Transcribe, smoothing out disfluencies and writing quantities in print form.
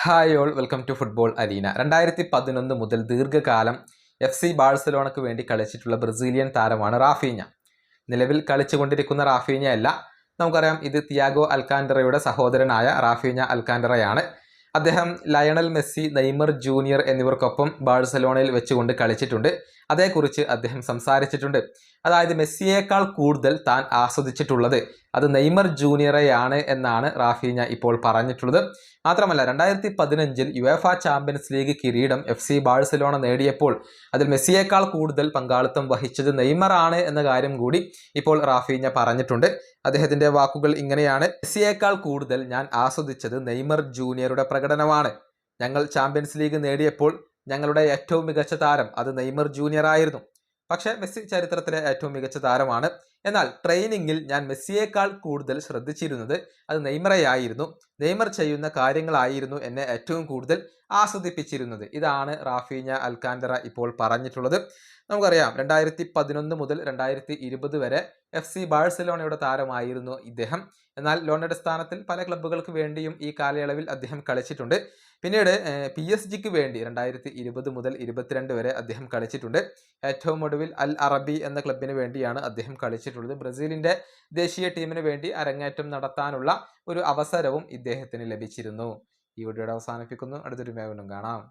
Hi all, welcome to football arena. 2011 മുതൽ ദീർഘകാലം FC ബാഴ്സലോണയ്ക്ക് വേണ്ടി കളിച്ചിട്ടുള്ള ബ്രസീലിയൻ താരമാണ് റാഫീഞ്ഞ. നിലവിൽ കളിച്ചുകൊണ്ടിരിക്കുന്ന റാഫീഞ്ഞ അല്ല, നമുക്കറിയാം ഇത് തിയാഗോ അൽക്കാൻഡറയുടെ സഹോദരനായ റാഫീഞ്ഞ അൽക്കാൻഡറയാണ്. അദ്ദേഹം ലയണൽ മെസ്സി, നെയ്മർ ജൂനിയർ എന്നിവർക്കൊപ്പം ബാഴ്സലോണയിൽ വെച്ചുകൊണ്ട് കളിച്ചിട്ടുണ്ട്. അതേക്കുറിച്ച് അദ്ദേഹം സംസാരിച്ചിട്ടുണ്ട്. അതായത് മെസ്സിയേക്കാൾ കൂടുതൽ താൻ ആസ്വദിച്ചിട്ടുള്ളത് അത് നെയ്മർ ജൂനിയറെയാണ് എന്നാണ് റാഫീഞ്ഞ ഇപ്പോൾ പറഞ്ഞിട്ടുള്ളത്. മാത്രമല്ല 2015 യുവേഫ ചാമ്പ്യൻസ് ലീഗ് കിരീടം FC ബാഴ്സലോണ നേടിയപ്പോൾ അതിൽ മെസ്സിയേക്കാൾ കൂടുതൽ പങ്കാളിത്തം വഹിച്ചത് നെയ്മർ ആണ് എന്ന കാര്യം കൂടി ഇപ്പോൾ റാഫീഞ്ഞ പറഞ്ഞിട്ടുണ്ട്. അദ്ദേഹത്തിന്റെ വാക്കുകൾ ഇങ്ങനെയാണ്: മെസ്സിയേക്കാൾ കൂടുതൽ ഞാൻ ആസ്വദിച്ചത് നെയ്മർ ജൂനിയറുടെ പ്രകടനമാണ്. ഞങ്ങൾ ചാമ്പ്യൻസ് ലീഗ് നേടിയപ്പോൾ ഞങ്ങളുടെ ഏറ്റവും മികച്ച താരം അത് നെയ്മർ ജൂനിയർ ആയിരുന്നു. പക്ഷേ മെസ്സി ചരിത്രത്തിലെ ഏറ്റവും മികച്ച താരമാണ്. എന്നാൽ ട്രെയിനിങ്ങിൽ ഞാൻ മെസ്സിയേക്കാൾ കൂടുതൽ ശ്രദ്ധിച്ചിരുന്നത് അത് നെയ്മറെയായിരുന്നു. നെയ്മർ ചെയ്യുന്ന കാര്യങ്ങളായിരുന്നു എന്നെ ഏറ്റവും കൂടുതൽ ആസ്വദിപ്പിച്ചിരുന്നത്. ഇതാണ് റാഫീഞ്ഞ അൽക്കാൻഡറ ഇപ്പോൾ പറഞ്ഞിട്ടുള്ളത്. നമുക്കറിയാം 2011 മുതൽ 2020 വരെ FC ബാഴ്സലോണയുടെ താരമായിരുന്നു ഇദ്ദേഹം. എന്നാൽ ലോൺ അടിസ്ഥാനത്തിൽ പല ക്ലബ്ബുകൾക്ക് വേണ്ടിയും ഈ കാലയളവിൽ അദ്ദേഹം കളിച്ചിട്ടുണ്ട്. പിന്നീട് PSG വേണ്ടി 2020 മുതൽ 22 വരെ അദ്ദേഹം കളിച്ചിട്ടുണ്ട്. ഏറ്റവും ഒടുവിൽ അൽ അറബി എന്ന ക്ലബിന് വേണ്ടിയാണ് അദ്ദേഹം കളിച്ചിട്ടുള്ളത്. ബ്രസീലിന്റെ ദേശീയ ടീമിന് വേണ്ടി അരങ്ങേറ്റം നടത്താനുള്ള ഒരു അവസരവും ഇദ്ദേഹത്തിന് ലഭിച്ചിരുന്നു. ഈ വീഡിയോയുടെ അവസാനിപ്പിക്കുന്നു. അടുത്തൊരു വീണ്ടും കാണാം.